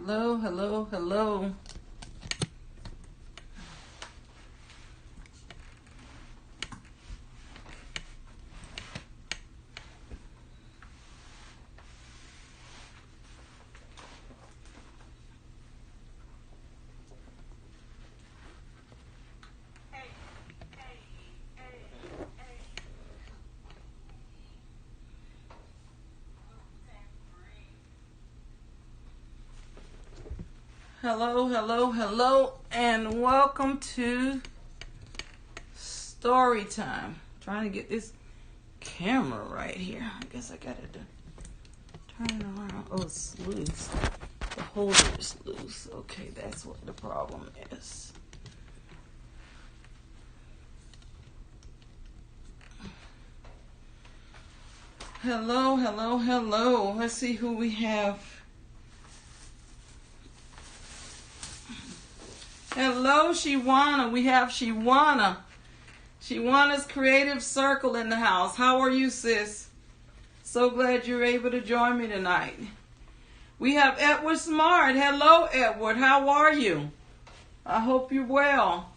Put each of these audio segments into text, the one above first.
Hello, hello, hello. Hello, hello, hello, and welcome to Story Time. Trying to get this camera right here. I guess I got to turn it around. Oh, it's loose. The holder is loose. Okay, that's what the problem is. Hello, hello, hello. Let's see who we have. Hello, Shiwana. We have Shiwana. Shiwana's Creative Circle in the house. How are you, sis? So glad you're able to join me tonight. We have Edward Smart. Hello, Edward. How are you? I hope you're well.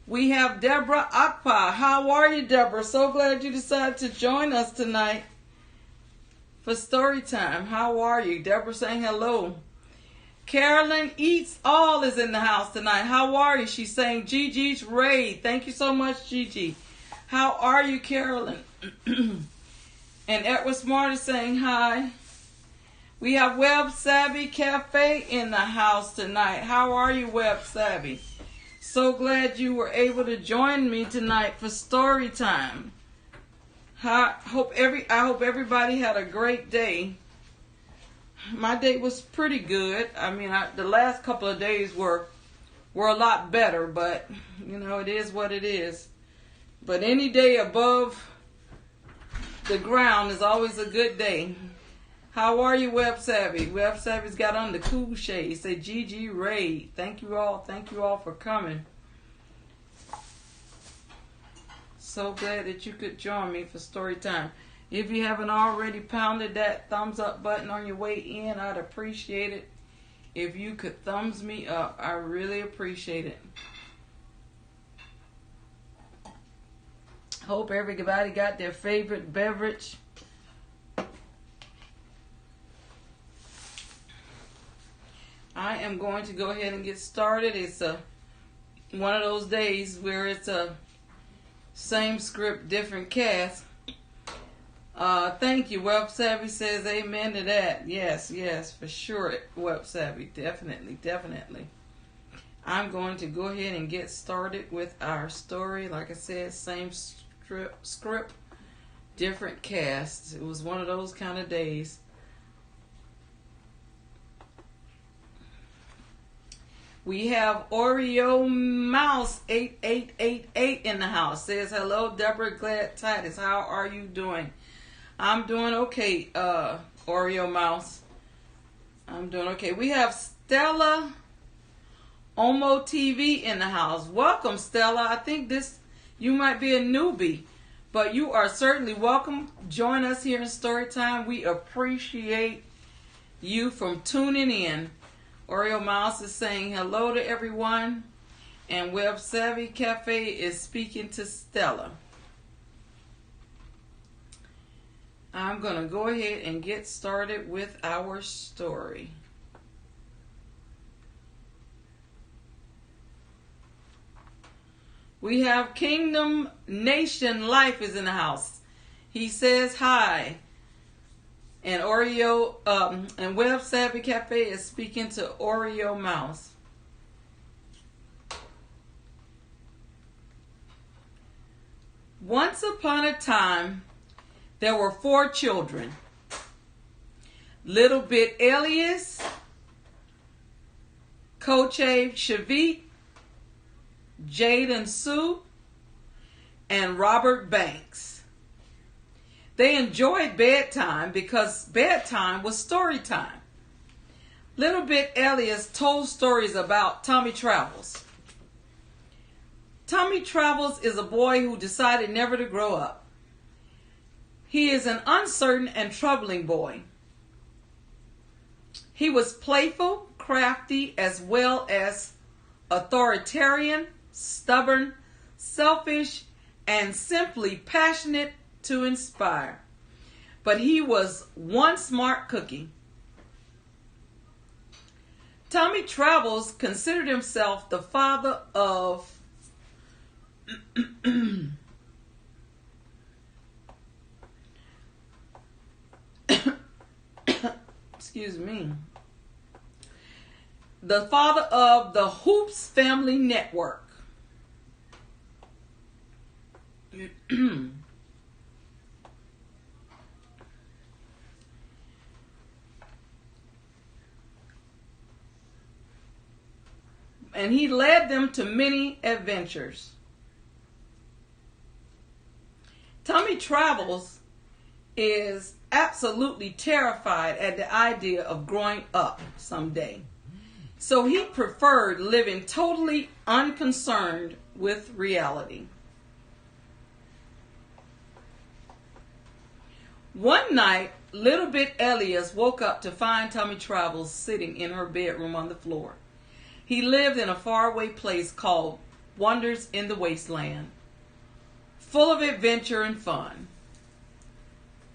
We have Deborah Akpa. How are you, Deborah? So glad you decided to join us tonight for story time. How are you? Deborah saying hello. Carolyn Eats All is in the house tonight. How are you? She's saying Gigi's Raid. Thank you so much, Gigi. How are you, Carolyn? And Edward Smart is saying hi. We have Web Savvy Cafe in the house tonight. How are you, Web Savvy? So glad you were able to join me tonight for story time. I hope everybody had a great day. My day was pretty good. I mean, the last couple of days were a lot better, but you know, it is what it is. But any day above the ground is always a good day. How are you, Web Savvy? Web Savvy's got on the cool shade. Say GG Raid. Thank you all for coming. So glad that you could join me for story time. If you haven't already pounded that thumbs up button on your way in, I'd appreciate it. If you could thumbs me up, I really appreciate it. Hope everybody got their favorite beverage. I am going to go ahead and get started. It's one of those days where it's a same script, different cast. Thank you. Web Savvy says amen to that. Yes, for sure. Web Savvy, definitely. I'm going to go ahead and get started with our story. Like I said, same script, different cast. It was one of those kind of days. We have Oreo Mouse 8888 in the house. Says hello, Deborah sGladTidings. How are you doing? I'm doing okay, Oreo Mouse. I'm doing okay. We have Stella Omo TV in the house. Welcome, Stella. I think you might be a newbie, but you are certainly welcome. Join us here in Storytime. We appreciate you from tuning in. Oreo Mouse is saying hello to everyone, and Web Savvy Cafe is speaking to Stella. I'm going to go ahead and get started with our story. We have Kingdom Nation Life is in the house. He says hi. And Oreo and Web Savvy Cafe is speaking to Oreo Mouse. Once upon a time, there were 4 children. Little Bit Elias, Koche Shavit, Jaden Sue, and Robert Banks. They enjoyed bedtime because bedtime was story time. Little Bit Elias told stories about Tommy Travels. Tommy Travels is a boy who decided never to grow up. He is an uncertain and troubling boy. He was playful, crafty as well as authoritarian, stubborn, selfish, and simply passionate to inspire. But he was one smart cookie. Tommy Travels considered himself the father of excuse me, the father of the Hoops Family Network. And he led them to many adventures. Tommy Travels is absolutely terrified at the idea of growing up someday. So he preferred living totally unconcerned with reality. One night, little bit Elias woke up to find Tommy Travels sitting in her bedroom on the floor. He lived in a faraway place called Wonders in the Wasteland, full of adventure and fun.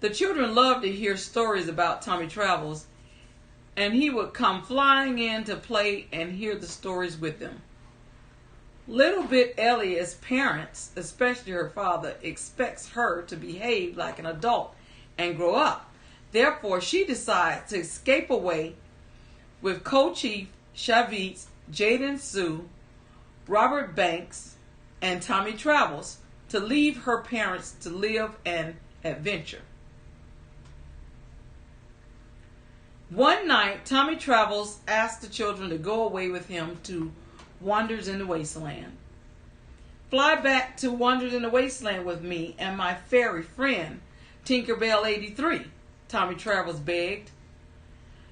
The children loved to hear stories about Tommy Travels, and he would come flying in to play and hear the stories with them. Little bit Elias' parents, especially her father, expects her to behave like an adult and grow up. Therefore, she decides to escape away with co-chief Shavitz, Jaden Sue, Robert Banks, and Tommy Travels to leave her parents to live an adventure. One night, Tommy Travels asked the children to go away with him to Wonders in the Wasteland. Fly back to Wonders in the Wasteland with me and my fairy friend, Tinkerbell 83, Tommy Travels begged.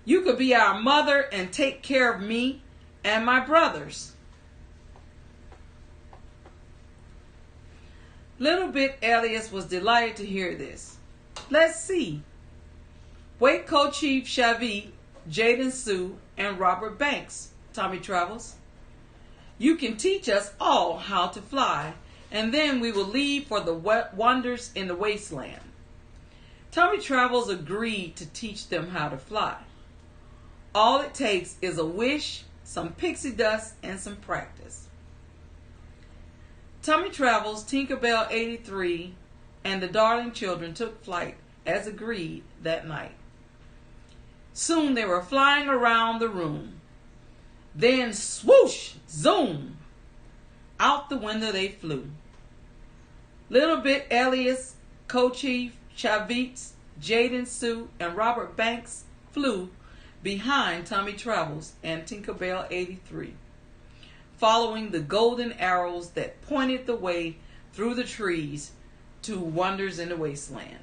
You could be our mother and take care of me and my brothers. Little bit Elias was delighted to hear this. Let's see. Wait, co-chief Shavit, Jaden Sue, and Robert Banks, Tommy Travels. You can teach us all how to fly, and then we will leave for the Wonders in the Wasteland. Tommy Travels agreed to teach them how to fly. All it takes is a wish, some pixie dust, and some practice. Tommy Travels, Tinkerbell 83, and the darling children took flight as agreed that night. Soon they were flying around the room. Then swoosh, zoom, out the window they flew. Little bit Elias, co-chief Shavitz, Jaden Sue, and Robert Banks flew behind Tommy Travels and Tinkerbell 83, following the golden arrows that pointed the way through the trees to Wonders in the Wasteland.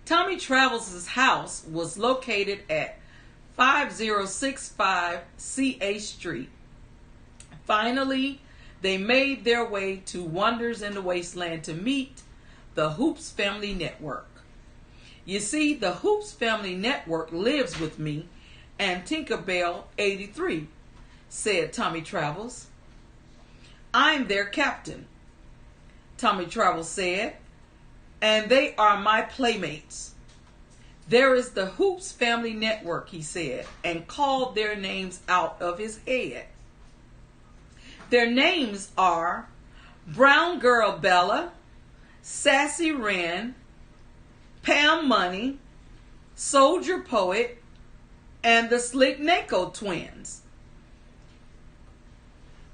Tommy Travels' house was located at 5065 C.A. Street. Finally, they made their way to Wonders in the Wasteland to meet the Hoops Family Network. You see, the Hoops Family Network lives with me and Tinkerbell 83, said Tommy Travels. I'm their captain, Tommy Travels said, and they are my playmates. There is the Hoops Family Network, he said, and called their names out of his head. Their names are Brown Girl Bella, Sassy Wren, Pam Money, Soldier Poet, and the Slick Nako twins.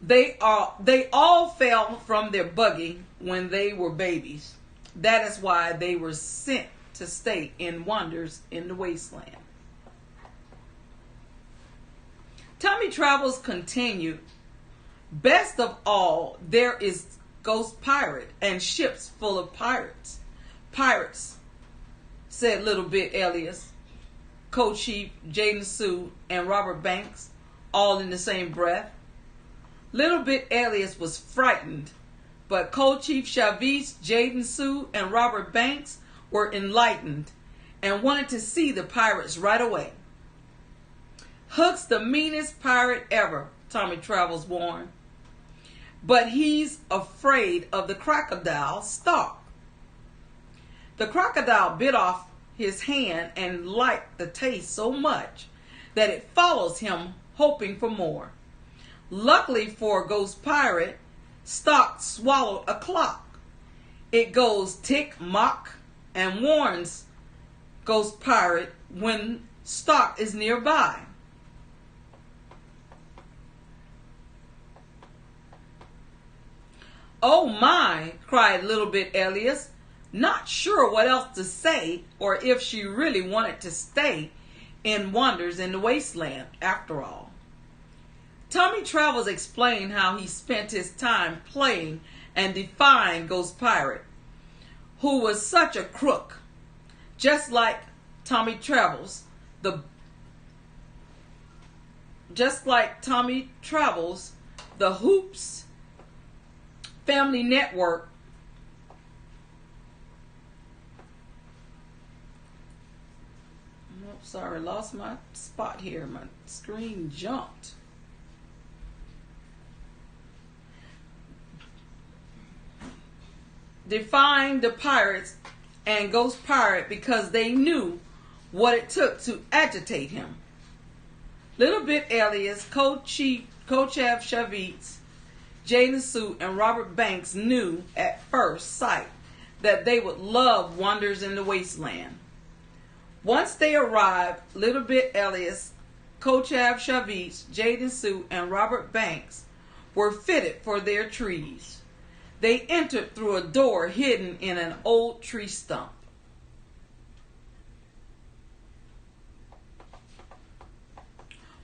They all fell from their buggy when they were babies. That is why they were sent to stay in Wonders in the Wasteland. Tommy Travels continued, best of all, there is Ghost Pirate and ships full of pirates. Pirates, said Little Bit Elias, co-chief Jaden Sue, and Robert Banks, all in the same breath. Little Bit Elias was frightened, But Co-Chief Chavez, Jaden Sue, and Robert Banks were enlightened and wanted to see the pirates right away. Hook's the meanest pirate ever, Tommy Travels warned. But he's afraid of the crocodile Stark. The crocodile bit off his hand and liked the taste so much that it follows him hoping for more. Luckily for Ghost Pirate, Stark swallowed a clock. It goes tick-mock and warns Ghost Pirate when Stark is nearby. "Oh my," cried Little Bit Elias, not sure what else to say or if she really wanted to stay in Wonders in the Wasteland after all. Tommy Travels explained how he spent his time playing and defying Ghost Pirate, who was such a crook. Just like Tommy Travels, the Hoops Family Network sorry, lost my spot here. My screen jumped. Defying the pirates and Ghost Pirate because they knew what it took to agitate him. Little Bit Elias, Co-Chief Chavez, Jaden Sue, and Robert Banks knew at first sight that they would love Wonders in the Wasteland. Once they arrived, Little Bit Elias, Co-Chief Chavez, Jaden Sue, and Robert Banks were fitted for their trees. They entered through a door hidden in an old tree stump.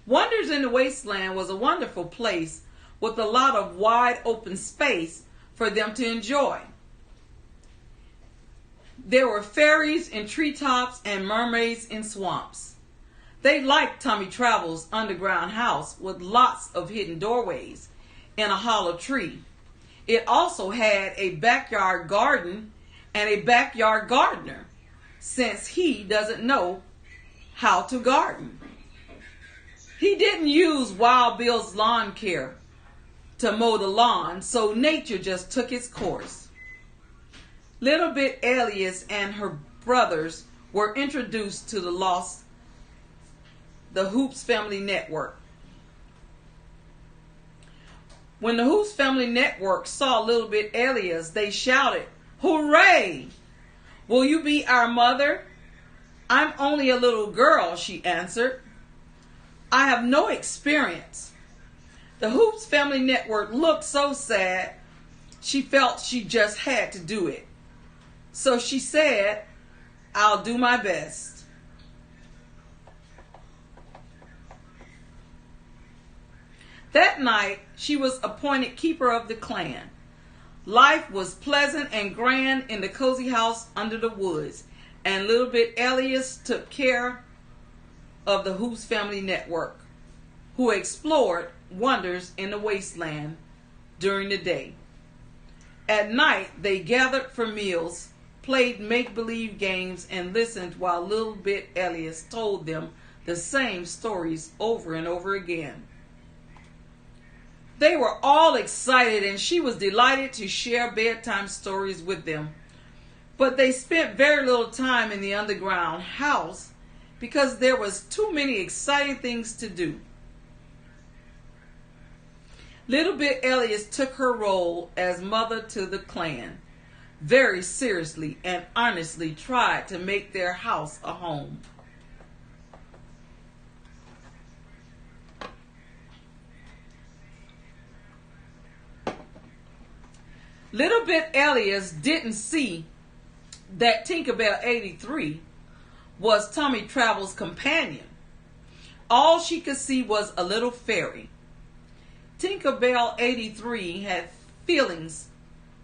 Wonders in the Wasteland was a wonderful place with a lot of wide open space for them to enjoy. There were fairies in treetops and mermaids in swamps. They liked Tommy Travels' underground house with lots of hidden doorways in a hollow tree. It also had a backyard garden and a backyard gardener, since he doesn't know how to garden. He didn't use Wildbill'slawncare to mow the lawn, so nature just took its course. Little Bit Elias and her brothers were introduced to the Hoops Family Network. When the Hoops Family Network saw Little Bit Elias, they shouted, "Hooray! Will you be our mother?" "I'm only a little girl," she answered. "I have no experience." The Hoops Family Network looked so sad, she felt she just had to do it. So she said, "I'll do my best." That night, she was appointed keeper of the clan. Life was pleasant and grand in the cozy house under the woods, and Little Bit Elias took care of the Hoops Family Network, who explored Wonders in the Wasteland during the day. At night, they gathered for meals, played make-believe games, and listened while Little Bit Elias told them the same stories over and over again. They were all excited, and she was delighted to share bedtime stories with them. But they spent very little time in the underground house because there was too many exciting things to do. Little Bit Elias took her role as mother to the clan very seriously and honestly tried to make their house a home. Little Bit Elias didn't see that Tinkerbell 83 was Tommy Travels' companion. All she could see was a little fairy. Tinkerbell 83 had feelings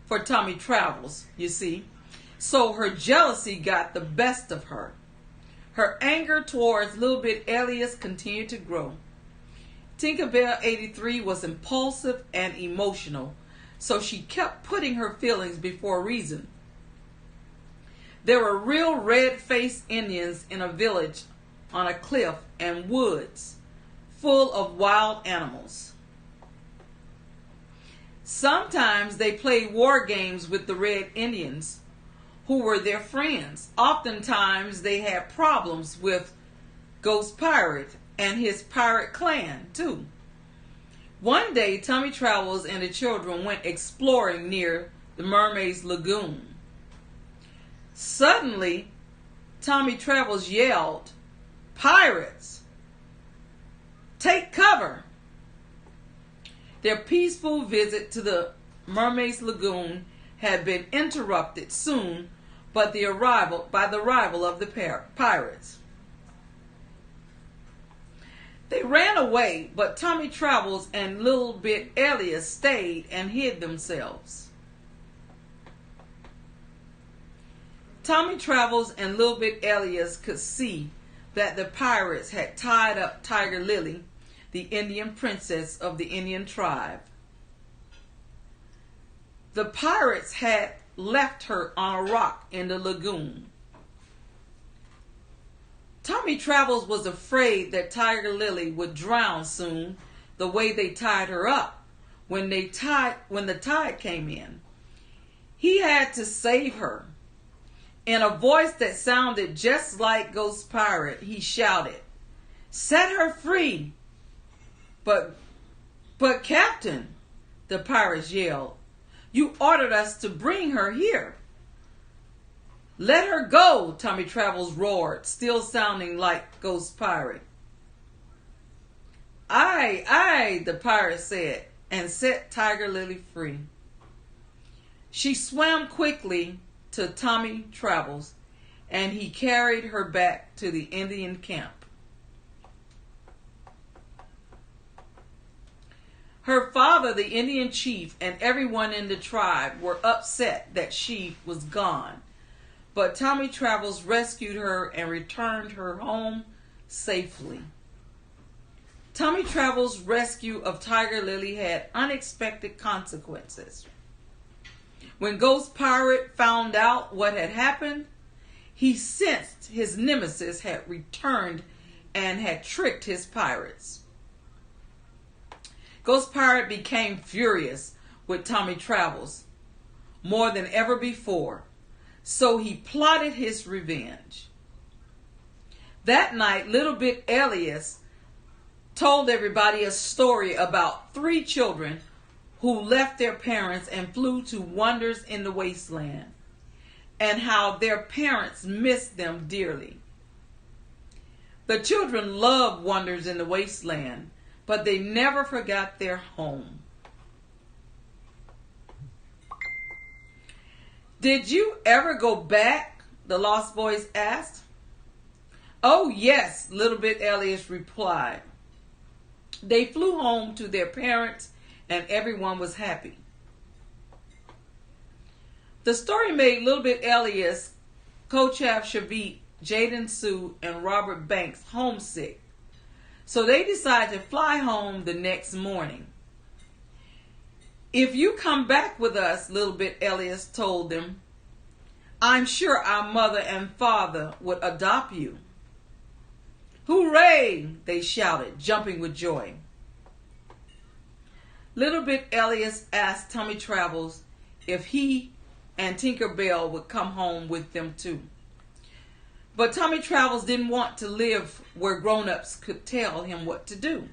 for Tommy Travels, you see, so her jealousy got the best of her. Her anger towards Little Bit Elias continued to grow. Tinkerbell 83 was impulsive and emotional, so she kept putting her feelings before reason. There were real red-faced Indians in a village on a cliff and woods full of wild animals. Sometimes they played war games with the Red Indians, who were their friends. Oftentimes they had problems with Ghost Pirate and his pirate clan too. One day, Tommy Travels and the children went exploring near the Mermaid's Lagoon. Suddenly, Tommy Travels yelled, "Pirates! Take cover!" Their peaceful visit to the Mermaid's Lagoon had been interrupted soon by the arrival of the pirates. They ran away, but Tommy Travels and Little Bit Elias stayed and hid themselves. Tommy Travels and Little Bit Elias could see that the pirates had tied up Tiger Lily, the Indian princess of the Indian tribe. The pirates had left her on a rock in the lagoon. Tommy Travels was afraid that Tiger Lily would drown soon, the way they tied her up when the tide came in. He had to save her. In a voice that sounded just like Ghost Pirate, he shouted, "Set her free!" But Captain, the pirates yelled, "you ordered us to bring her here." "Let her go," Tommy Travels roared, still sounding like Ghost Pirate. "Aye, aye," the pirate said, and set Tiger Lily free. She swam quickly to Tommy Travels, and he carried her back to the Indian camp. Her father, the Indian chief, and everyone in the tribe were upset that she was gone. But Tommy Travels rescued her and returned her home safely. Tommy Travels' rescue of Tiger Lily had unexpected consequences. When Ghost Pirate found out what had happened, he sensed his nemesis had returned and had tricked his pirates. Ghost Pirate became furious with Tommy Travels more than ever before. So he plotted his revenge. That night, Little Bit Elias told everybody a story about 3 children who left their parents and flew to wonders in the wasteland, and how their parents missed them dearly. The children loved wonders in the wasteland, but they never forgot their home. "Did you ever go back?" the Lost Boys asked. "Oh, yes," Little Bit Elias replied. They flew home to their parents and everyone was happy. The story made Little Bit Elias, Kochav Shavit, Jaden Sue, and Robert Banks homesick. So they decided to fly home the next morning. "If you come back with us," Little Bit Elias told them, "I'm sure our mother and father would adopt you." "Hooray!" they shouted, jumping with joy. Little Bit Elias asked Tommy Travels if he and Tinker Bell would come home with them too. But Tommy Travels didn't want to live where grown-ups could tell him what to do.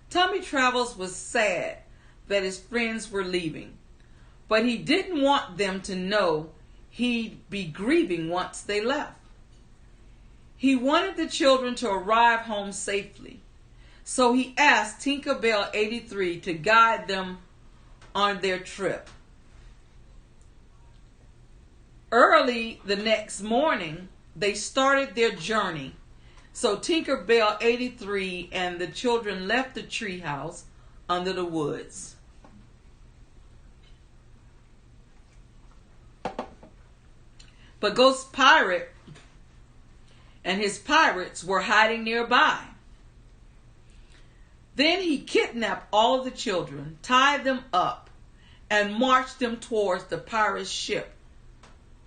Tommy Travels was sad that his friends were leaving, but he didn't want them to know he'd be grieving once they left. He wanted the children to arrive home safely, so he asked Tinkerbell 83 to guide them on their trip. Early the next morning, they started their journey. So Tinkerbell 83 and the children left the treehouse under the woods. But Ghost Pirate and his pirates were hiding nearby. Then he kidnapped all the children, tied them up, and marched them towards the pirate ship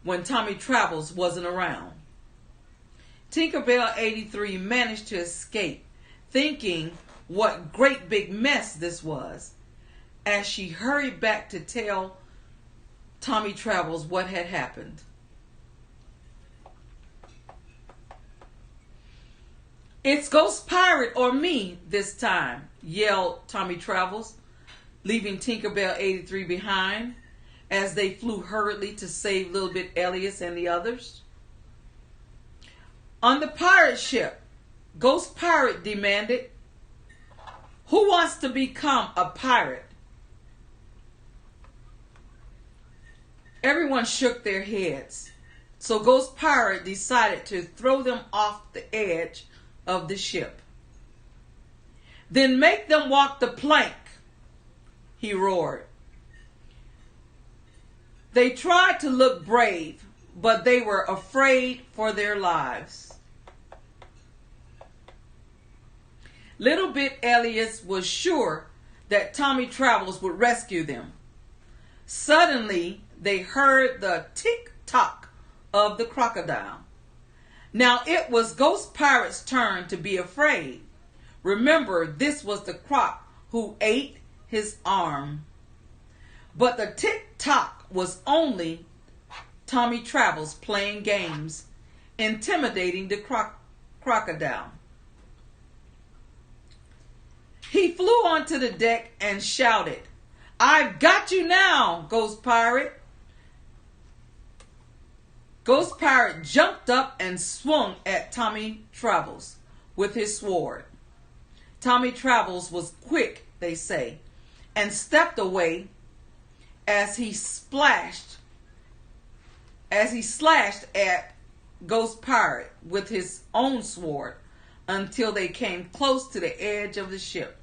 when Tommy Travels wasn't around. Tinkerbell 83 managed to escape, thinking what great big mess this was, as she hurried back to tell Tommy Travels what had happened. "It's Ghost Pirate or me this time," yelled Tommy Travels, leaving Tinkerbell 83 behind as they flew hurriedly to save Little Bit Elias and the others. On the pirate ship, Ghost Pirate demanded, "Who wants to become a pirate?" Everyone shook their heads, so Ghost Pirate decided to throw them off the edge of the ship. "Then make them walk the plank," he roared. They tried to look brave, but they were afraid for their lives. Little Bit Elias was sure that Tommy Travels would rescue them. Suddenly, they heard the tick-tock of the crocodile. Now it was Ghost Pirate's turn to be afraid. Remember, this was the croc who ate his arm. But the tick-tock was only Tommy Travels playing games, intimidating the crocodile. He flew onto the deck and shouted, "I've got you now, Ghost Pirate." Ghost Pirate jumped up and swung at Tommy Travels with his sword. Tommy Travels was quick, they say, and stepped away as he slashed at Ghost Pirate with his own sword until they came close to the edge of the ship.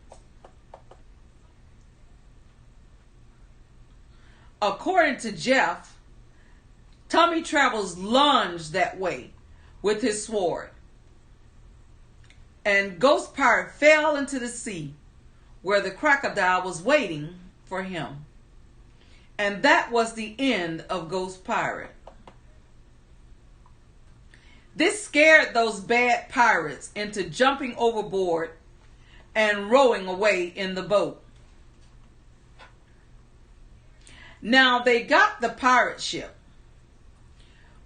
According to Jeff, Tommy Travels lunged that way with his sword, and Ghost Pirate fell into the sea where the crocodile was waiting for him. And that was the end of Ghost Pirate. This scared those bad pirates into jumping overboard and rowing away in the boat. Now they got the pirate ship.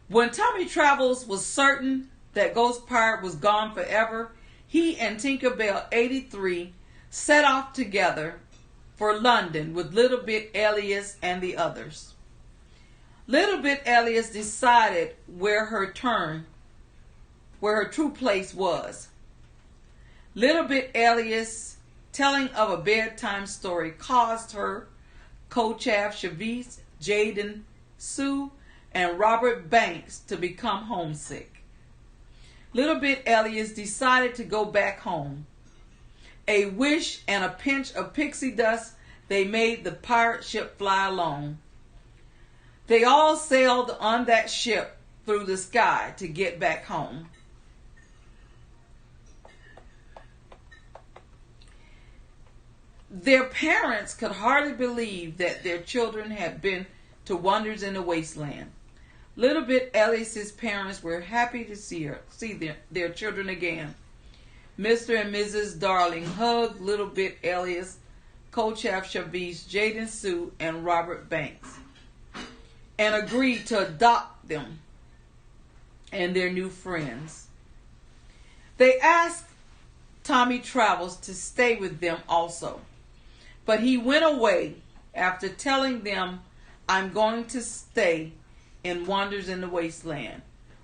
When Tommy Travels was certain that Ghost Pirate was gone forever, he and Tinkerbell 83 set off together for London with Little Bit Elias and the others. Little Bit Elias decided where her true place was. Little Bit Elias telling of a bedtime story caused her, Kochav, Shavis, Jaden, Sue, and Robert Banks to become homesick. Little Bit Elias decided to go back home. A wish and a pinch of pixie dust, they made the pirate ship fly along. They all sailed on that ship through the sky to get back home. Their parents could hardly believe that their children had been to Wonders in the Wasteland. Little Bit Elias's parents were happy to see their children again. Mr. and Mrs. Darling hugged Little Bit Elias, Kochav, Shavis, Jaden, Sue, and Robert Banks, and agreed to adopt them and their new friends. They asked Tommy Travels to stay with them also, but he went away after telling them, "I'm going to stay in Wonders in the Wasteland,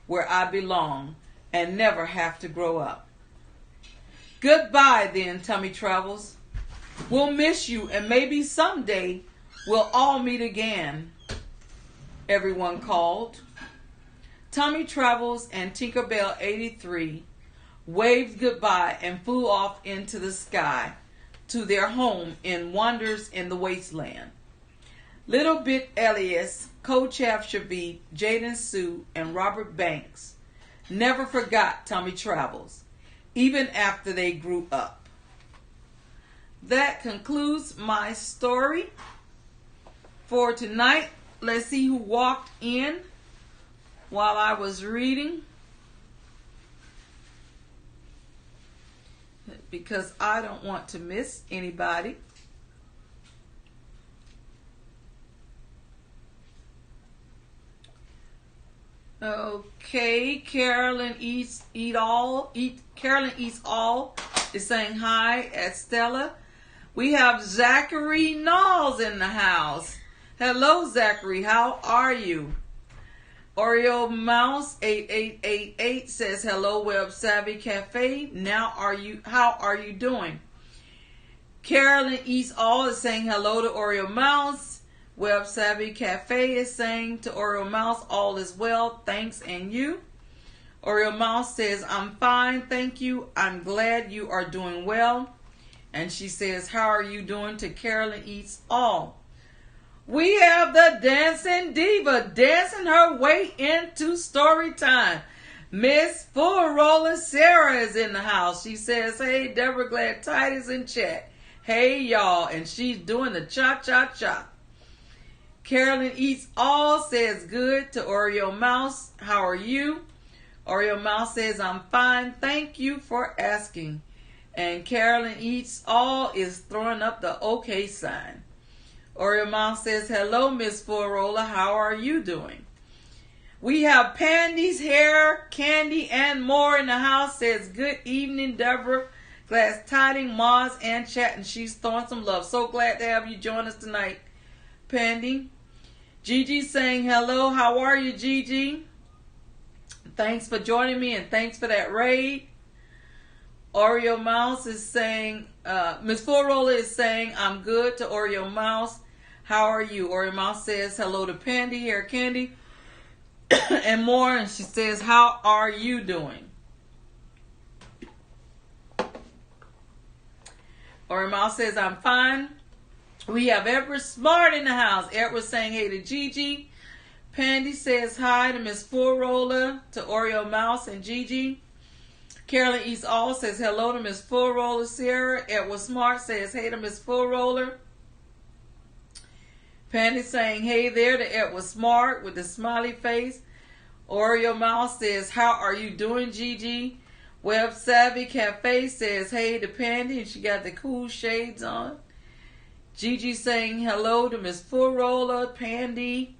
where I belong and never have to grow up." "Goodbye then, Tommy Travels. We'll miss you, and maybe someday we'll all meet again," everyone called. Tommy Travels and Tinkerbell 83 waved goodbye and flew off into the sky to their home in Wonders in the Wasteland. Little Bit Elias, Kochav, Shavi, Jaden, Sue, and Robert Banks never forgot Tommy Travels, even after they grew up. that concludes my story for tonight. Let's see who walked in while I was reading, because I don't want to miss anybody. Okay, Carolyn Eats All is saying hi at Stella. We have Zachary Knowles in the house. Hello, Zachary. How are you? Oreo Mouse 8888 says hello, Web Savvy Cafe. How are you doing? Carolyn Eats All is saying hello to Oreo Mouse. Web Savvy Cafe is saying to Oreo Mouse, all is well, thanks, and you? Oreo Mouse says, I'm fine, thank you. I'm glad you are doing well. And she says, how are you doing, to Carolyn Eats All? We have the dancing diva dancing her way into story time. Miss Full Roller Sarah is in the house. She says, hey, Deborah, sGladTidings in chat. Hey, y'all. And she's doing the cha-cha-cha. Carolyn Eats All says good to Oreo Mouse. How are you? Oreo Mouse says, I'm fine. Thank you for asking. And Carolyn Eats All is throwing up the okay sign. Oreo Mouse says, hello, Miss Full Roller. How are you doing? We have Pandy's Hair, Candy, and more in the house. Says, good evening, Deborah. sGladTidings, Moz, and chat. And she's throwing some love. So glad to have you join us tonight, Pandy. Gigi saying hello. How are you, Gigi? Thanks for joining me, and thanks for that raid. Oreo Mouse is saying, Miss Full Roller is saying, I'm good, to Oreo Mouse. How are you? Oreo Mouse says hello to Pandy, Hair Candy, and more. And she says, how are you doing? Oreo Mouse says, I'm fine. We have Edward Smart in the house. Edward saying hey to Gigi. Pandy says hi to Miss Full Roller, to Oreo Mouse and Gigi. Carolyn Eats All says hello to Miss Full Roller Sarah. Edward Smart says hey to Miss Full Roller. Pandy saying hey there to Edward Smart with the smiley face. Oreo Mouse says, how are you doing, Gigi? Web Savvy Cafe says hey to Pandy, and she got the cool shades on. Gigi saying hello to Miss Full Roller, Pandy,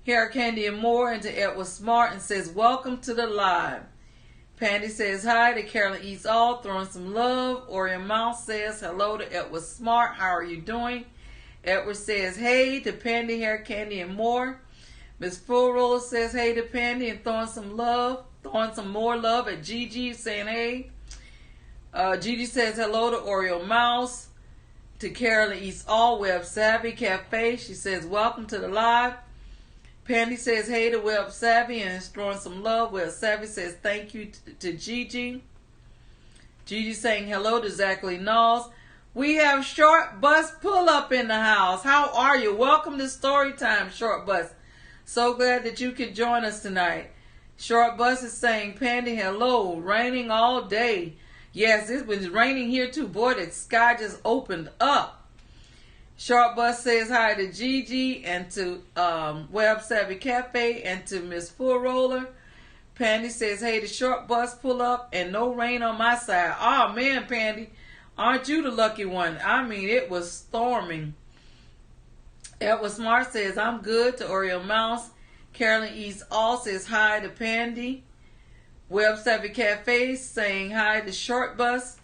Hair Candy, and more, and to Edward Smart, and says welcome to the live. Pandy says hi to Carolyn Eats All, throwing some love. Oreo Mouse says hello to Edward Smart. How are you doing? Edward says hey to Pandy, Hair Candy, and more. Miss Full Roller says hey to Pandy and throwing some love, throwing some more love at Gigi, saying hey. Gigi says hello to Oreo Mouse. To Carolyn Eats All, Web Savvy Cafe. She says, welcome to the live. Pandy says, hey to Web Savvy and is throwing some love. Web Savvy says, thank you to Gigi. Gigi saying hello to Zachary Knowles. We have Short Bus Pull Up in the house. How are you? Welcome to Storytime, Short Bus. So glad that you could join us tonight. Short Bus is saying, Pandy, hello. Raining all day. Yes, it's been raining here too. Boy, the sky just opened up. Short Bus says hi to Gigi and to Web Savvy Cafe and to Miss Full Roller. Pandy says hey to Short Bus Pull Up and no rain on my side. Oh man, Pandy, aren't you the lucky one? I mean, it was storming. Edward Smart says I'm good, to Oreo Mouse. Carolyn Eats All says hi to Pandy. Web Savvy Cafe saying hi to Short Bus.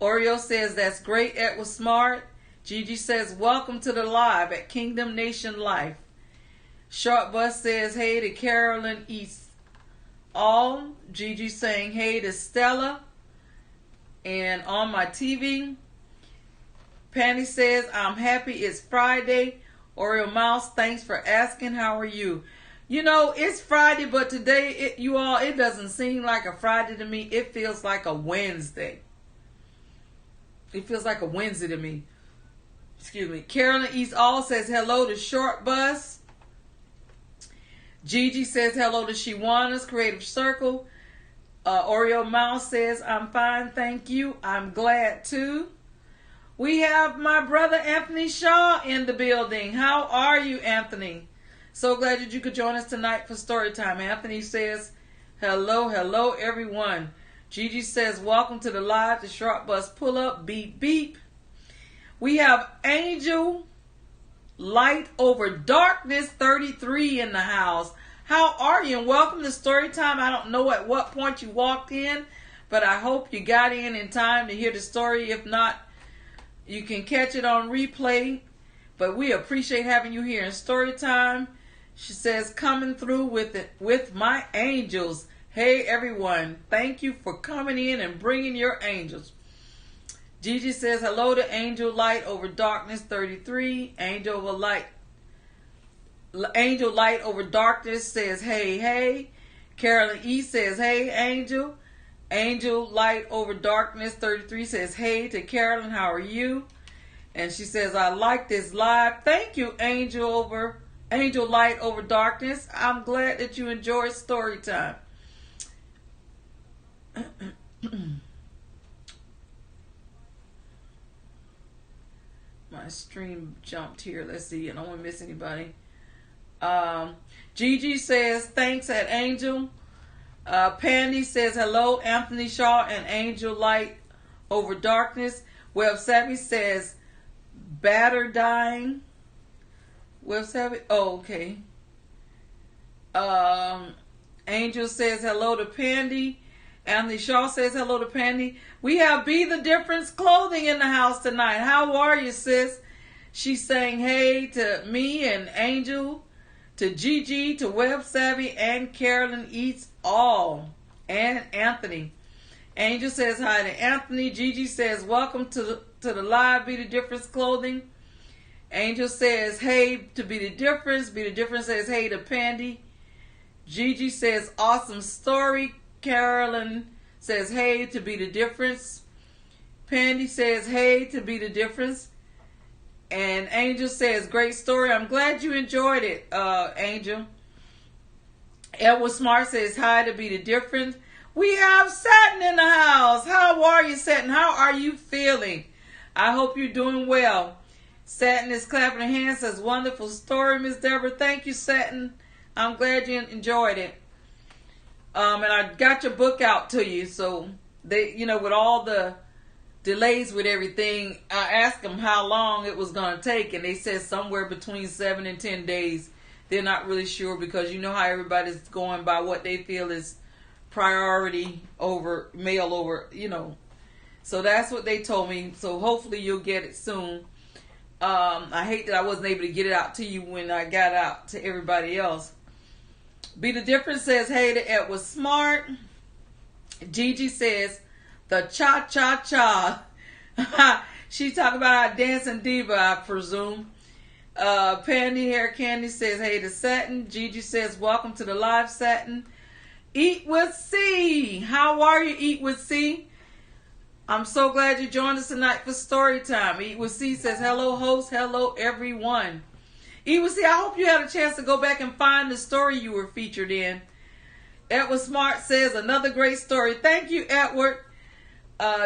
Oreo says that's great, Edward Smart. Gigi says welcome to the live at Kingdom Nation Life. Short Bus says hey to Carolyn Eats All. Gigi saying hey to Stella. And on my TV, Pandy says I'm happy it's Friday. Oreo Mouse, thanks for asking. How are you? You know, it's Friday, but today, it doesn't seem like a Friday to me. It feels like a Wednesday. It feels like a Wednesday to me. Excuse me. Carolyn Eats All says hello to Short Bus. Gigi says hello to Shewana's Creative Circle. Oreo Mouse says, I'm fine, thank you. I'm glad too. We have my brother Anthony Shaw in the building. How are you, Anthony? So glad that you could join us tonight for story time. Anthony says, hello, hello, everyone. Gigi says, welcome to the live, the short bus pull up, beep, beep. We have Angel Light Over Darkness 33 in the house. How are you? And welcome to story time. I don't know at what point you walked in, but I hope you got in time to hear the story. If not, you can catch it on replay. But we appreciate having you here in story time. She says, coming through with my angels. Hey, everyone. Thank you for coming in and bringing your angels. Gigi says, hello to Angel Light Over Darkness 33. Angel Light Over Darkness says, hey, hey. Carolyn E says, hey, Angel. Angel Light Over Darkness 33 says, hey to Carolyn, how are you? And she says, I like this live. Thank you, Angel Light Over Darkness. I'm glad that you enjoyed story time. My stream jumped here. Let's see. I don't want to miss anybody. Gigi says, thanks at Angel. Pandy says, hello, Anthony Shaw and Angel Light Over Darkness. Web Savvy says, batter dying. Web Savvy, oh, okay. Angel says, hello to Pandy. Anthony Shaw says, hello to Pandy. We have Be the Difference Clothing in the house tonight. How are you, sis? She's saying hey to me and Angel, to Gigi, to Web Savvy, and Carolyn Eats All, and Anthony. Angel says hi to Anthony. Gigi says welcome to the live Be the Difference Clothing. Angel says hey to Be the Difference. Be the Difference says hey to Pandy. Gigi says awesome story. Carolyn says hey to Be the Difference. Pandy says hey to Be the Difference. And Angel says, great story. I'm glad you enjoyed it, Angel. Edward Smart says, hi to Be the Difference. We have Satin in the house. How are you, Satin? How are you feeling? I hope you're doing well. Satin is clapping her hands, says, wonderful story, Miss Deborah. Thank you, Satin. I'm glad you enjoyed it. And I got your book out to you. So, with all the delays with everything, I asked them how long it was going to take, and they said somewhere between 7 and 10 days. They're not really sure because you know how everybody's going by what they feel is priority over mail over, So that's what they told me. So hopefully you'll get it soon. I hate that I wasn't able to get it out to you when I got out to everybody else. Be the Difference says hey to Edward Smart. Gigi says, the cha-cha-cha. She talking about our dancing diva, I presume. Pandy Hair Candy says, hey to Satin. Gigi says, welcome to the live, Satin. Eat with C. How are you, Eat with C? I'm so glad you joined us tonight for story time. Eat with C says, hello, host. Hello, everyone. Eat with C, I hope you had a chance to go back and find the story you were featured in. Edward Smart says, another great story. Thank you, Edward.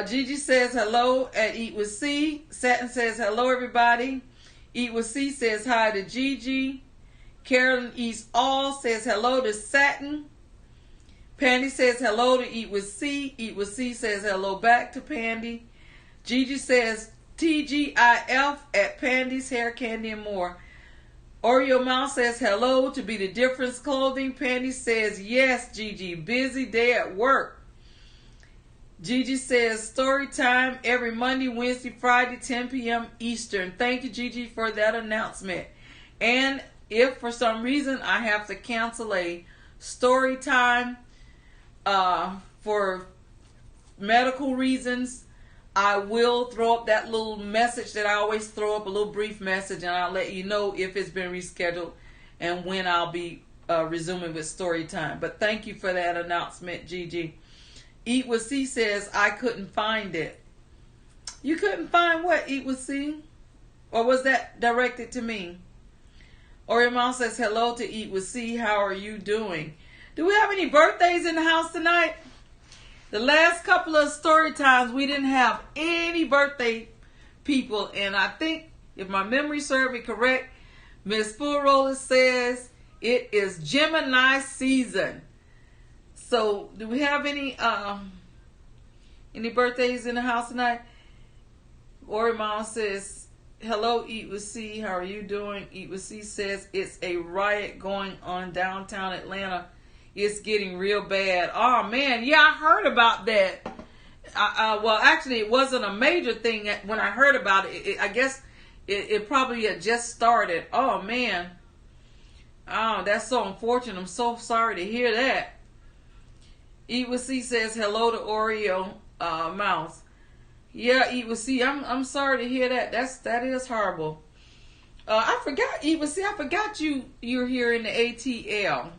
Gigi says hello at Eat with C. Satin says hello, everybody. Eat with C says hi to Gigi. Carolyn Eats All says hello to Satin. Pandy says hello to Eat with C. Eat with C says hello back to Pandy. Gigi says TGIF at Pandy's Hair Candy and More. Oreo Mouse says hello to Be the Difference Clothing. Pandy says yes, Gigi. Busy day at work. Gigi says, story time every Monday, Wednesday, Friday, 10 p.m. Eastern. Thank you, Gigi, for that announcement. And if for some reason I have to cancel a story time for medical reasons, I will throw up that little message that I always throw up, a little brief message, and I'll let you know if it's been rescheduled and when I'll be resuming with story time. But thank you for that announcement, Gigi. Eat with C says, I couldn't find it. You couldn't find what, Eat with C? Or was that directed to me? Or your mom says, hello to Eat with C. How are you doing? Do we have any birthdays in the house tonight? The last couple of story times, we didn't have any birthday people. And I think, if my memory serves me correct, Miss Food Roller says it is Gemini season. So, do we have any birthdays in the house tonight? Ori Mom says, hello, Eat with C. How are you doing? Eat with C says, it's a riot going on downtown Atlanta. It's getting real bad. Oh, man. Yeah, I heard about that. Well, actually, it wasn't a major thing when I heard about it. I guess it probably had just started. Oh, man. Oh, that's so unfortunate. I'm so sorry to hear that. Eat with C says, hello to Oreo Mouse. Yeah, Eat with C. I'm sorry to hear that. That is horrible. I forgot, Eat with C. I forgot you're here in the ATL.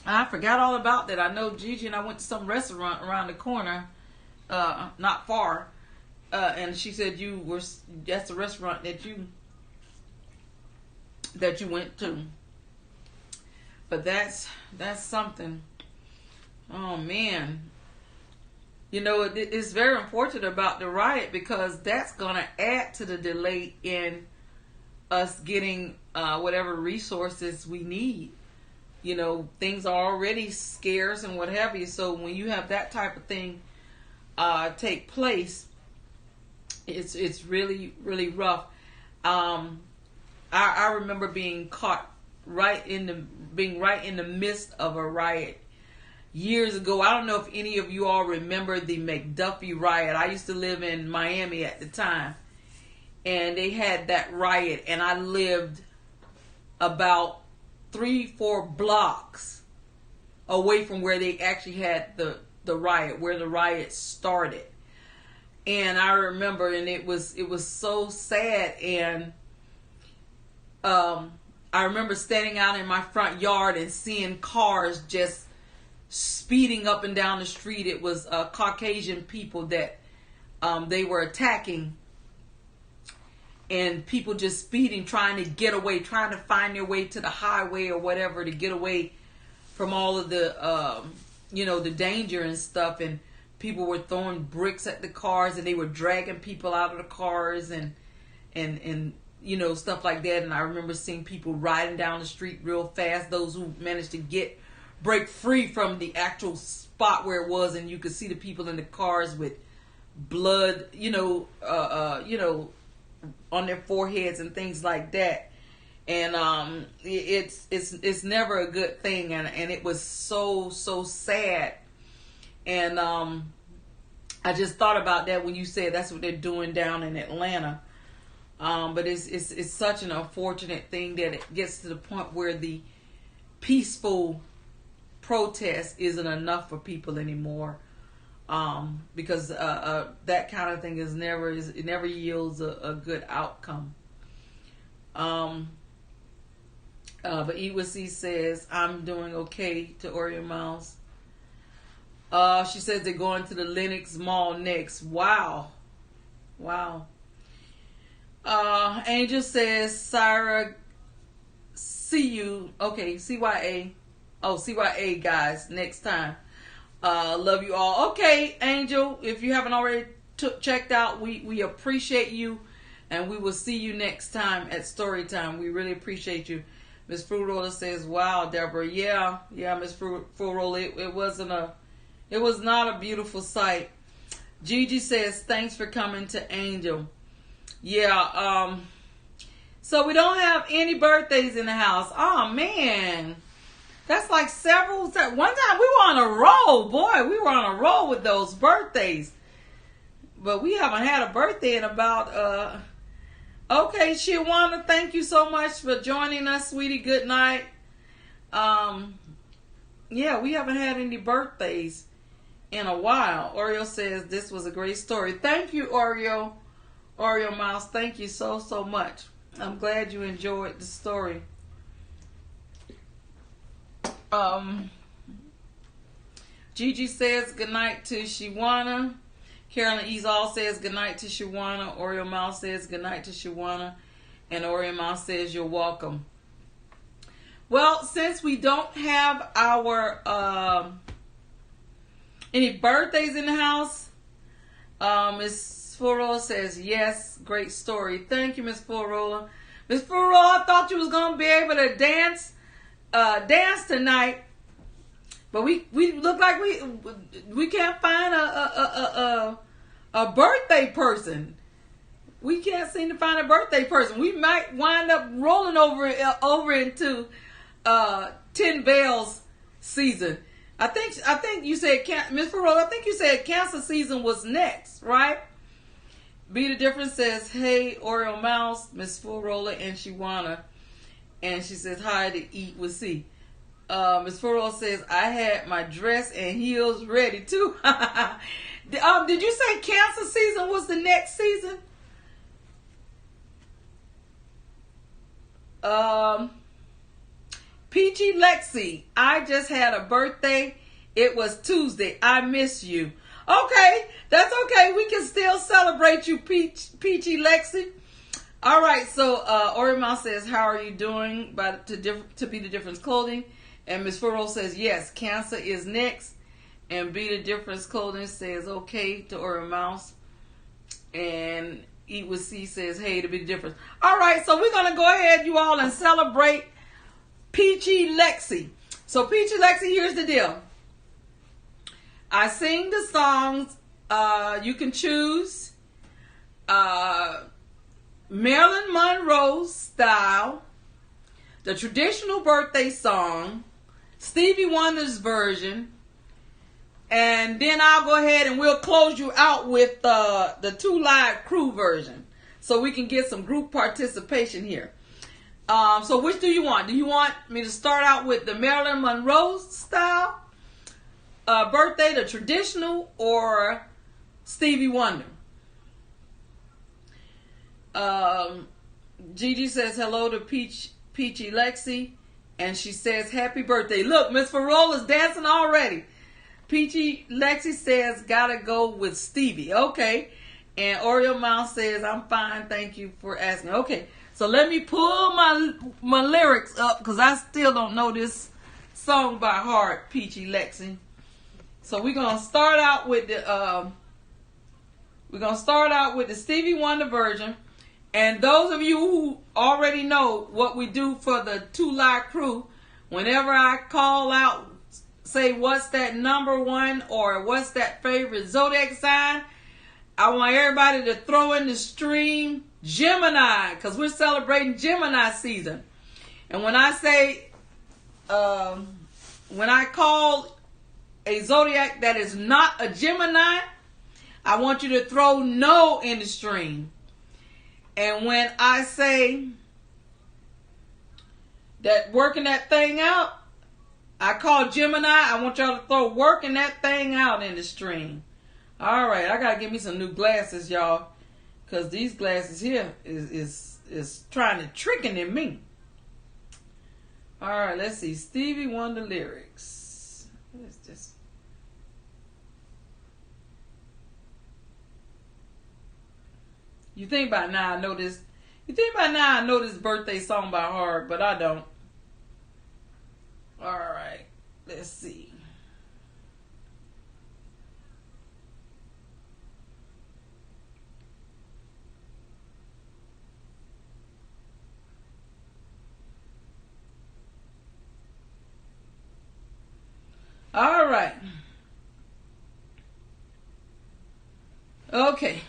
I forgot all about that. I know Gigi and I went to some restaurant around the corner, not far, and she said that's the restaurant that you went to. But that's something. Oh man. You know, it's very important about the riot because that's going to add to the delay in us getting whatever resources we need. You know, things are already scarce and what have you. So when you have that type of thing take place, it's really, really rough. I remember being caught right in the midst of a riot years ago. I don't know if any of you all remember the McDuffie riot. I used to live in Miami at the time, and they had that riot, and I lived about 3-4 blocks away from where they actually had the riot, where the riot started. And I remember, and it was so sad. And I remember standing out in my front yard and seeing cars just speeding up and down the street. It was Caucasian people that they were attacking, and people just speeding, trying to get away, trying to find their way to the highway or whatever to get away from all of the the danger and stuff. And people were throwing bricks at the cars, and they were dragging people out of the cars and stuff like that. And I remember seeing people riding down the street real fast, those who managed to break free from the actual spot where it was, and you could see the people in the cars with blood, on their foreheads and things like that. And it's never a good thing, and it was so sad. And I just thought about that when you said that's what they're doing down in Atlanta. But it's such an unfortunate thing that it gets to the point where the peaceful protest isn't enough for people anymore. Because that kind of thing it never yields a good outcome. But Iwasi says, I'm doing okay to Oreo Mouse. She says they're going to the Lenox Mall next. Wow. Angel says, Sarah, see you. Okay, CYA. Oh, CYA guys, next time. Love you all. Okay, Angel, if you haven't already checked out, we appreciate you, and we will see you next time at Storytime. We really appreciate you. Miss Fruit Roller says, wow, Deborah. Yeah, Miss Fruit Roller, it was not a beautiful sight. Gigi says, thanks for coming to Angel. Yeah, so we don't have any birthdays in the house. Oh, man. That's like several. One time we were on a roll, boy. We were on a roll with those birthdays. But we haven't had a birthday in about, okay, Shawana, thank you so much for joining us, sweetie. Good night. Yeah, we haven't had any birthdays in a while. Oreo says this was a great story. Thank you, Oreo Mouse. Thank you so much. I'm glad you enjoyed the story. Gigi says goodnight to Shawana. Carolyn Ezall says goodnight to Shawana. Oreo Mouse says goodnight to Shawana. And Oreo Mouse says you're welcome. Well, since we don't have our any birthdays in the house, Miss Forola says, yes, great story. Thank you, Miss Forola. Miss Forola, I thought you was going to be able to dance tonight. But we look like we can't find a birthday person. We can't seem to find a birthday person. We might wind up rolling over into 10 Bells season. I think you said, Miss Forola, I think you said Cancer season was next, right? Be the Difference says, hey, Oreo Mouse, Miss Forola, and Shiwana. And she says, hi to Eat with C. Miss Forola says, I had my dress and heels ready too. Did you say Cancer season was the next season? Peachy Lexi, I just had a birthday. It was Tuesday. I miss you. Okay, that's okay. We can still celebrate you, Peachy Lexi. All right, so Orima says, how are you doing? To Be the Difference Clothing. And Miss Furrow says, yes, Cancer is next. And Be the Difference Clothing says, okay, to Oreo Mouse. And Eat with C says, hey, to Be the Difference. All right, so we're going to go ahead, you all, and celebrate Peachy Lexi. So Peachy Lexi, here's the deal. I sing the songs. You can choose Marilyn Monroe style, the traditional birthday song, Stevie Wonder's version, and then I'll go ahead and we'll close you out with the 2 Live Crew version so we can get some group participation here. So which do you want? Do you want me to start out with the Marilyn Monroe style birthday, the traditional, or Stevie Wonder? Gigi says hello to Peachy Lexi, and she says happy birthday. Look, Miss Farola's dancing already. Peachy Lexi says gotta go with Stevie. Okay. And Oreo Mouse says I'm fine, thank you for asking. Okay, so let me pull my lyrics up because I still don't know this song by heart, Peachy Lexi. So we're gonna start out with the Stevie Wonder version. And those of you who already know what we do for the 2 Live Crew, whenever I call out, say what's that number one or what's that favorite zodiac sign, I want everybody to throw in the stream Gemini, because we're celebrating Gemini season. And when I say, when I call a zodiac that is not a Gemini, I want you to throw no in the stream. And when I say that working that thing out, I call Gemini, I want y'all to throw working that thing out in the stream. All right, I got to get me some new glasses, y'all, because these glasses here is trying to tricking in me. All right, let's see. Stevie Wonder lyrics. What is this? You think by now I know this. You think by now I know this birthday song by heart, but I don't. All right, let's see. All right. Okay.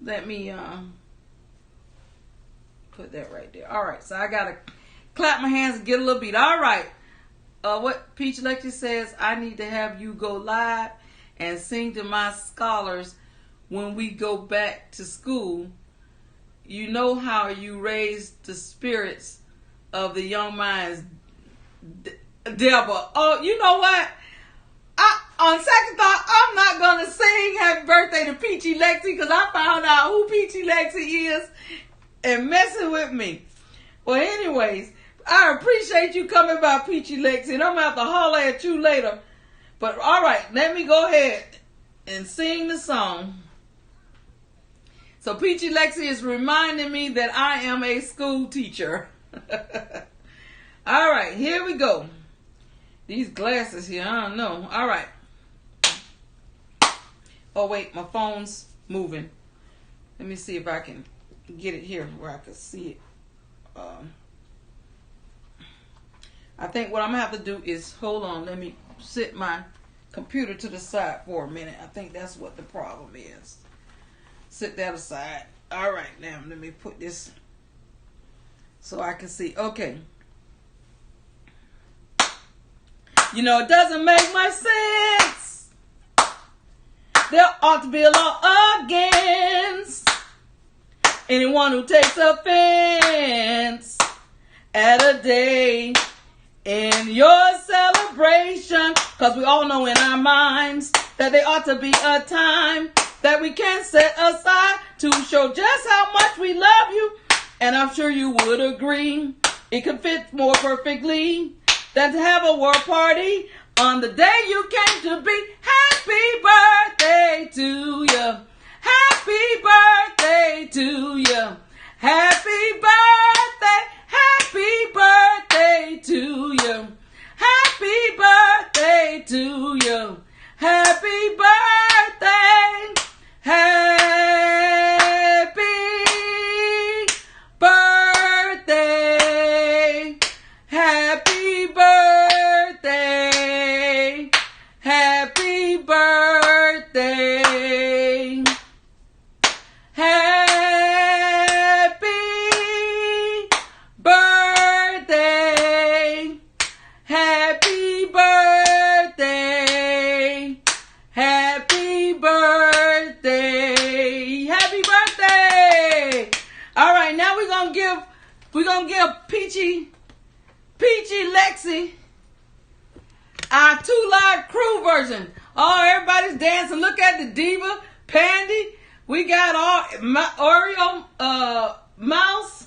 Let me put that right there. All right, so I gotta clap my hands and get a little beat. All right, what Peach Lecture says, I need to have you go live and sing to my scholars when we go back to school. You know how you raise the spirits of the young minds, Deborah. Oh, you know what? On second thought, I'm not going to sing happy birthday to Peachy Lexi because I found out who Peachy Lexi is and messing with me. Well, anyways, I appreciate you coming by, Peachy Lexi, and I'm going to have to holler at you later. But all right, let me go ahead and sing the song. So Peachy Lexi is reminding me that I am a school teacher. All right, here we go. These glasses here, I don't know. All right. Oh, wait, my phone's moving. Let me see if I can get it here where I can see it. I think what I'm going to have to do is, hold on, let me sit my computer to the side for a minute. I think that's what the problem is. Sit that aside. All right, now let me put this so I can see. Okay. You know, it doesn't make much sense. There ought to be a law against anyone who takes offense at a day in your celebration. Because we all know in our minds that there ought to be a time that we can set aside to show just how much we love you. And I'm sure you would agree it could fit more perfectly than to have a world party on the day you came to be. Happy birthday to you. Happy birthday to you. Happy birthday. Happy birthday to you. Happy birthday to you. Happy birthday. Happy birthday. Happy birthday. Happy birthday. Happy birthday. Happy birthday. Happy birthday. Happy birthday. All right, now we're gonna give Peachy Lexi our 2 Live Crew version. Oh, everybody's dancing. Look at the diva, Pandy. We got all Oreo, Mouse.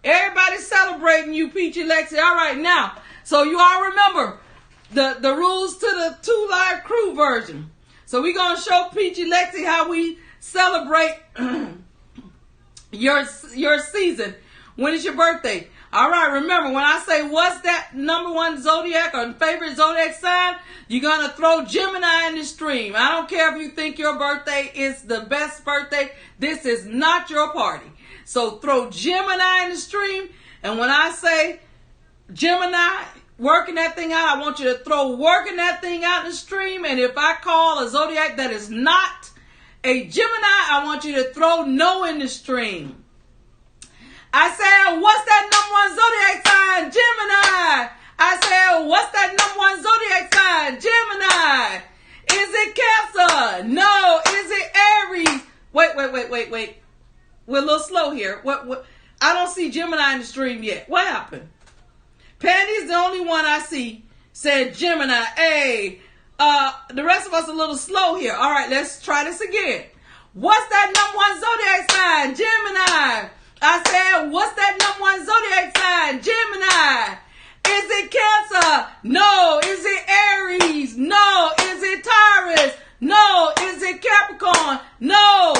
Everybody's celebrating you, Peachy Lexi. All right, now, so you all remember the rules to the 2 Live Crew version. So we're going to show Peachy Lexi how we celebrate your season. When is your birthday? All right, remember, when I say what's that number 1 zodiac or favorite zodiac sign, you're going to throw Gemini in the stream. I don't care if you think your birthday is the best birthday. This is not your party. So throw Gemini in the stream. And when I say Gemini, working that thing out, I want you to throw working that thing out in the stream. And if I call a zodiac that is not a Gemini, I want you to throw no in the stream. I said, what's that number 1 zodiac sign? Gemini. I said, what's that number 1 zodiac sign? Gemini. Is it Cancer? No. Is it Aries? Wait. We're a little slow here. What? I don't see Gemini in the stream yet. What happened? Pandy's the only one I see said Gemini. Hey, the rest of us a little slow here. All right, let's try this again. What's that number 1 zodiac sign? Gemini. I said, what's that number 1 zodiac sign? Gemini. Is it Cancer? No. Is it Aries? No. Is it Taurus? No. Is it Capricorn? No.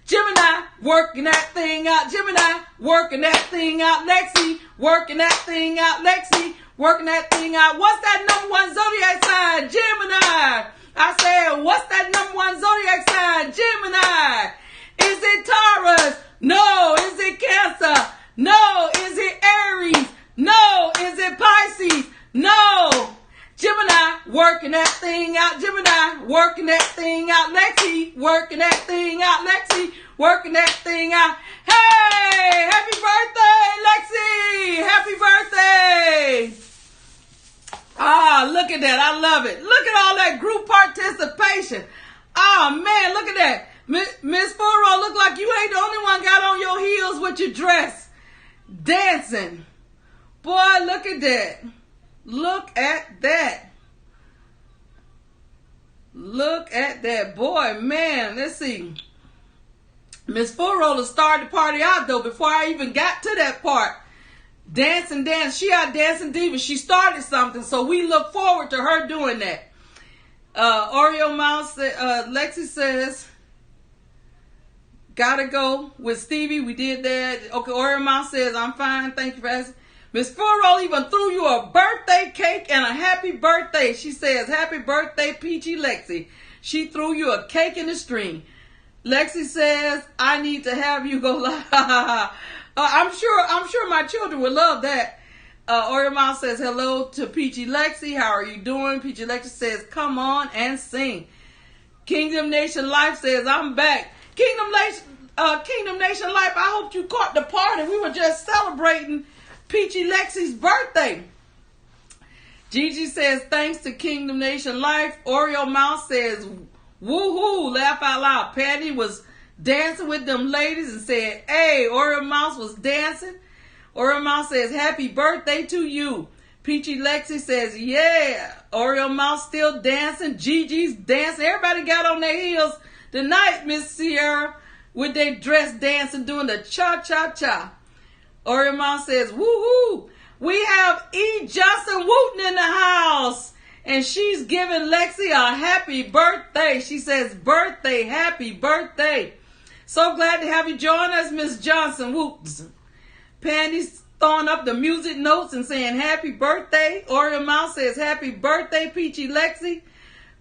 Gemini, working that thing out. Gemini, working that thing out. Lexi, working that thing out. Lexi, working that thing out. What's that number 1 zodiac sign? Gemini. I said, what's that number 1 zodiac sign? Gemini. Is it Taurus? No. Is it Cancer? No. Is it Aries? No. Is it Pisces? No. Gemini, working that thing out. Gemini, working that thing out. Lexi, working that thing out. Lexi, working that thing out. Hey, happy birthday, Lexi. Happy birthday. Ah, look at that. I love it. Look at all that group participation. Oh, man, look at that. Miss Furrow, look like you ain't the only one got on your heels with your dress. Dancing. Boy, look at that. Look at that. Look at that. Boy, man, let's see. Miss Furrow started the party out, though, before I even got to that part. Dancing. She out dancing diva. She started something, so we look forward to her doing that. Oreo Mouse, Lexi says, gotta go with Stevie. We did that. Okay, Oreo Mouse says, I'm fine. Thank you for asking. Miss Furrow even threw you a birthday cake and a happy birthday. She says, happy birthday, Peachy Lexi. She threw you a cake in the string. Lexi says, I need to have you go live. I'm sure my children would love that. Oreo Mouse says, hello to Peachy Lexi. How are you doing? Peachy Lexi says, come on and sing. Kingdom Nation Life says, I'm back. Kingdom Nation Life, I hope you caught the party. We were just celebrating Peachy Lexi's birthday. Gigi says, thanks to Kingdom Nation Life. Oreo Mouse says, woohoo, laugh out loud. Patty was dancing with them ladies and said, hey, Oreo Mouse was dancing. Oreo Mouse says, happy birthday to you. Peachy Lexi says, yeah. Oreo Mouse still dancing. Gigi's dancing. Everybody got on their heels tonight, Miss Sierra, with their dress dancing, doing the cha-cha-cha. Oreo Mouse says, woohoo. We have E. Johnson Wooten in the house. And she's giving Lexi a happy birthday. She says, birthday, happy birthday. So glad to have you join us, Miss Johnson Wooten. Pandy's throwing up the music notes and saying happy birthday. Oreo Mouse says happy birthday, Peachy Lexi.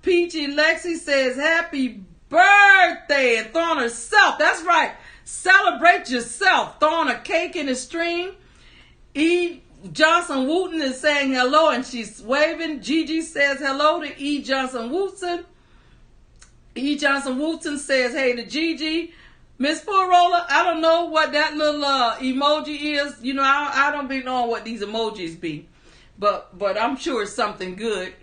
Peachy Lexi says happy birthday and throwing herself. That's right. Celebrate yourself. Throwing a cake in the stream. E. Johnson Wooten is saying hello and she's waving. Gigi says hello to E. Johnson Wooten. E. Johnson Wooten says hey to Gigi. Miss Full-Roller, I don't know what that little emoji is. You know, I don't be knowing what these emojis be. But I'm sure it's something good.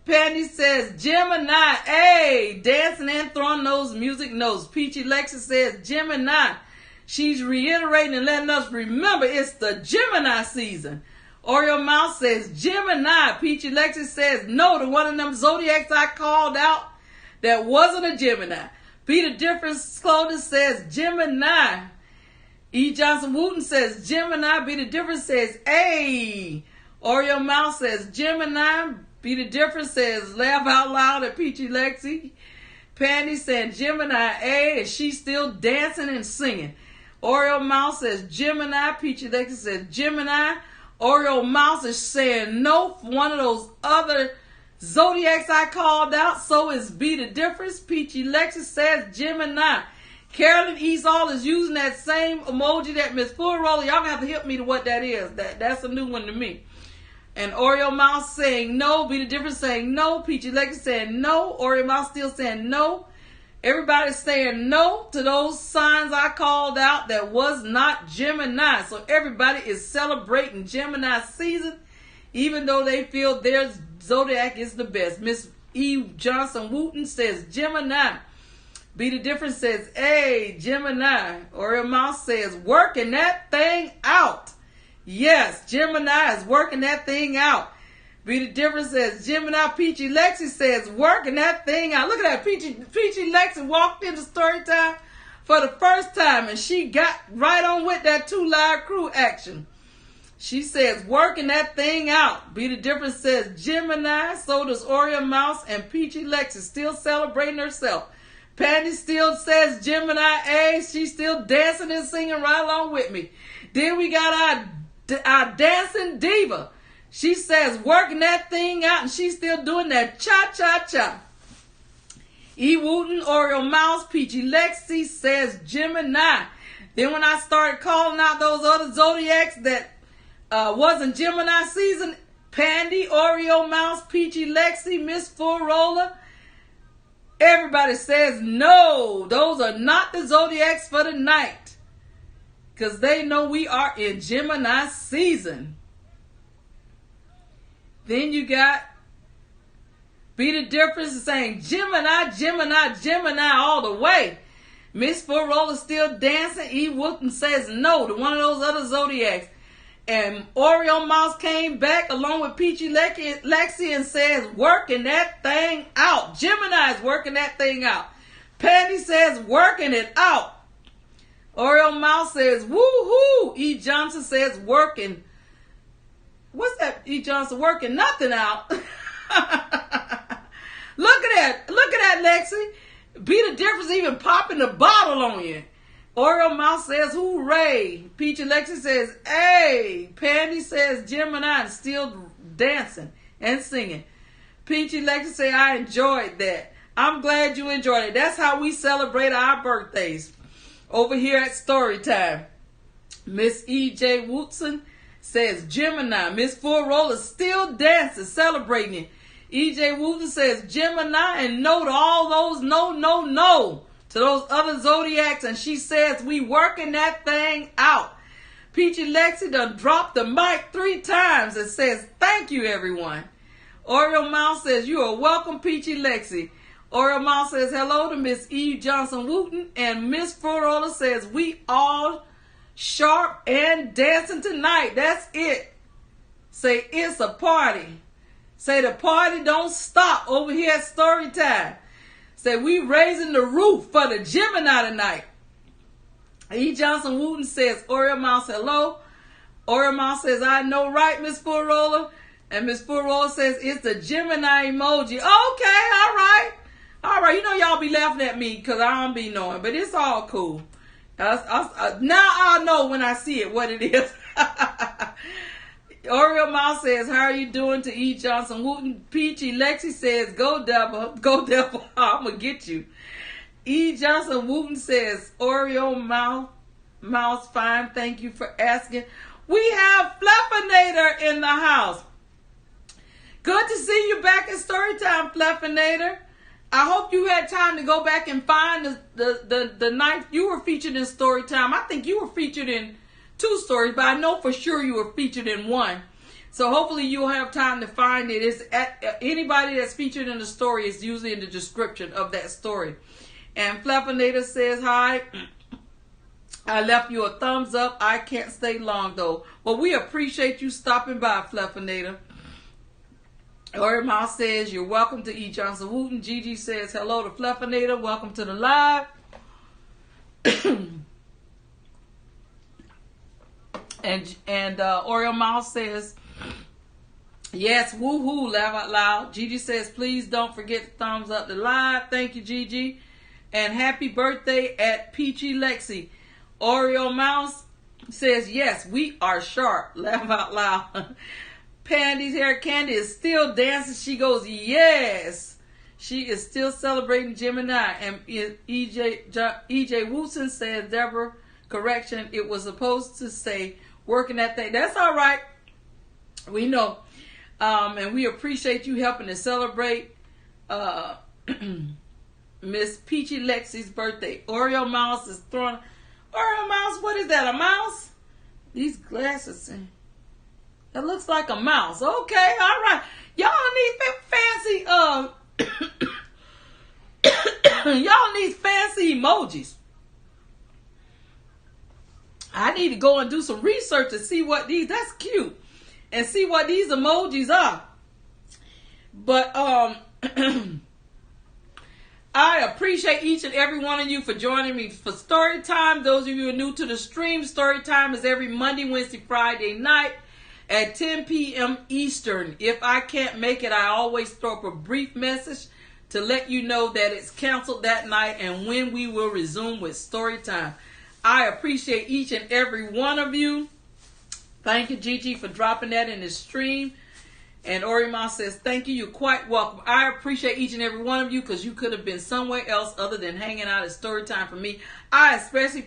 Patty says, Gemini, hey, dancing and throwing those music notes. Peachy Lexi says, Gemini. She's reiterating and letting us remember it's the Gemini season. Oreo Mouse says, Gemini. Peachy Lexi says, no to one of them zodiacs I called out that wasn't a Gemini. Be the Difference Clothing says Gemini. E. Johnson Wooten says Gemini. Be the Difference says A. Oreo Mouse says Gemini. Be the Difference says laugh out loud at Peachy Lexi. Pandy said Gemini A. And she's still dancing and singing. Oreo Mouse says Gemini. Peachy Lexi says Gemini. Oreo Mouse is saying no for one of those other zodiacs I called out. So is Be the Difference. Peachy Lexi says Gemini. Carolyn Eastall is using that same emoji that Miss Full-Roller. Y'all gonna have to help me to what that is. That's a new one to me. And Oreo Mouse saying no. Be the Difference saying no. Peachy Lexi saying no. Oreo Mouse still saying no. Everybody's saying no to those signs I called out that was not Gemini. So everybody is celebrating Gemini season, even though they feel their zodiac is the best. Miss E. Johnson Wooten says Gemini. Be the Difference says hey, Gemini. Oreo Mouse says working that thing out. Yes, Gemini is working that thing out. Be the Difference says Gemini. Peachy Lexi says working that thing out. Look at that. Peachy Lexi walked into Storytime for the first time and she got right on with that 2 Live Crew action. She says working that thing out. Be the Difference says Gemini. So does Oreo Mouse and Peachy Lexi still celebrating herself. Patty still says Gemini A. She's still dancing and singing right along with me. Then we got our dancing diva. She says working that thing out and she's still doing that cha-cha-cha. E. Wooten, Oreo Mouse, Peachy Lexi says Gemini. Then when I started calling out those other zodiacs that wasn't Gemini season, Pandy, Oreo Mouse, Peachy Lexi, Miss Full-Roller, everybody says no. Those are not the zodiacs for the night. Because they know we are in Gemini season. Then you got Be the Difference saying Gemini, Gemini, Gemini all the way. Miss Full-Roller still dancing. E. Wooten says no to one of those other zodiacs. And Oreo Mouse came back along with Peachy Lexi and says working that thing out. Gemini is working that thing out. Patty says working it out. Oreo Mouse says woohoo. E. Johnson says working. What's that? E. Johnson working nothing out. Look at that. Look at that, Lexi. Be the Difference even popping the bottle on you. Oreo Mouse says, hooray. Peachy Lexi says, hey. Pandy says, Gemini and still dancing and singing. Peachy Lexi says, I enjoyed that. I'm glad you enjoyed it. That's how we celebrate our birthdays over here at Storytime. Miss E.J. Woodson says, Gemini. Miss Full Roller still dancing, celebrating it. E.J. Woodson says, Gemini, and no to all those no to those other zodiacs. And she says, we working that thing out. Peachy Lexi done dropped the mic 3 times and says, thank you, everyone. Oreo Mouse says, you are welcome, Peachy Lexi. Oreo Mouse says, hello to Miss Eve Johnson Wooten. And Miss Full Roller says, we all sharp and dancing tonight. That's it. Say, it's a party. Say, the party don't stop over here at Storytime. Say, we raising the roof for the Gemini tonight. E. Johnson Wooten says, Oreo Mouse, hello. Oreo Mouse says, I know right, Miss Full Roller. And Miss Full Roller says, it's the Gemini emoji. Okay, all right. All right, you know y'all be laughing at me because I don't be knowing, but it's all cool. Now I'll know when I see it what it is. Oreo Mouse says, how are you doing to E. Johnson Wooten? Peachy Lexi says, go Deborah, I'm going to get you. E. Johnson Wooten says, Oreo Mouse, fine, thank you for asking. We have Fleffinator in the house. Good to see you back in Storytime, Fleffinator. I hope you had time to go back and find the night you were featured in Storytime. I think you were featured in 2 stories, but I know for sure you were featured in 1. So hopefully you'll have time to find it. It's anybody that's featured in the story is usually in the description of that story. And Fleffinator says, hi. I left you a thumbs up. I can't stay long though. Well, we appreciate you stopping by, Fleffinator. Oreo Mouse says, you're welcome to E. Johnson Wooten. Gigi says, hello to Fleffinator. Welcome to the live. And Oreo Mouse says, yes, woohoo, laugh out loud. Gigi says, please don't forget to thumbs up the live. Thank you, Gigi. And happy birthday at Peachy Lexi. Oreo Mouse says, yes, we are sharp. Laugh out loud. Pandy's hair candy is still dancing. She goes, yes. She is still celebrating Gemini. And E.J. Woodson says, Deborah, correction, it was supposed to say working that thing. That's all right. We know. And we appreciate you helping to celebrate Miss Peachy Lexi's birthday. Oreo Mouse is throwing. Oreo Mouse, what is that? A mouse? These glasses. That looks like a mouse. Okay, all right. Y'all need fancy y'all need fancy emojis. I need to go and do some research to see what these, that's cute. And see what these emojis are. But I appreciate each and every one of you for joining me for story time. Those of you who are new to the stream, story time is every Monday, Wednesday, Friday night at 10 p.m. Eastern. If I can't make it, I always throw up a brief message to let you know that it's canceled that night and when we will resume with story time. I appreciate each and every one of you. Thank you, Gigi, for dropping that in the stream. And Orima says, thank you. You're quite welcome. I appreciate each and every one of you because you could have been somewhere else other than hanging out at story time for me. I especially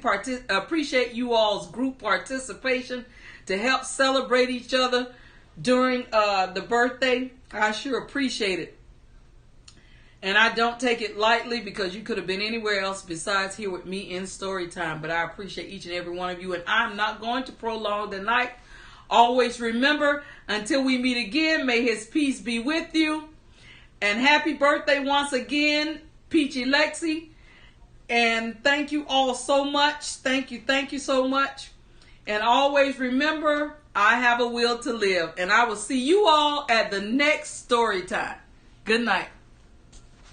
appreciate you all's group participation to help celebrate each other during the birthday. I sure appreciate it. And I don't take it lightly because you could have been anywhere else besides here with me in story time. But I appreciate each and every one of you. And I'm not going to prolong the night. Always remember, until we meet again, may his peace be with you. And happy birthday once again, Peachy Lexi. And thank you all so much. Thank you so much. And always remember, I have a will to live. And I will see you all at the next story time. Good night.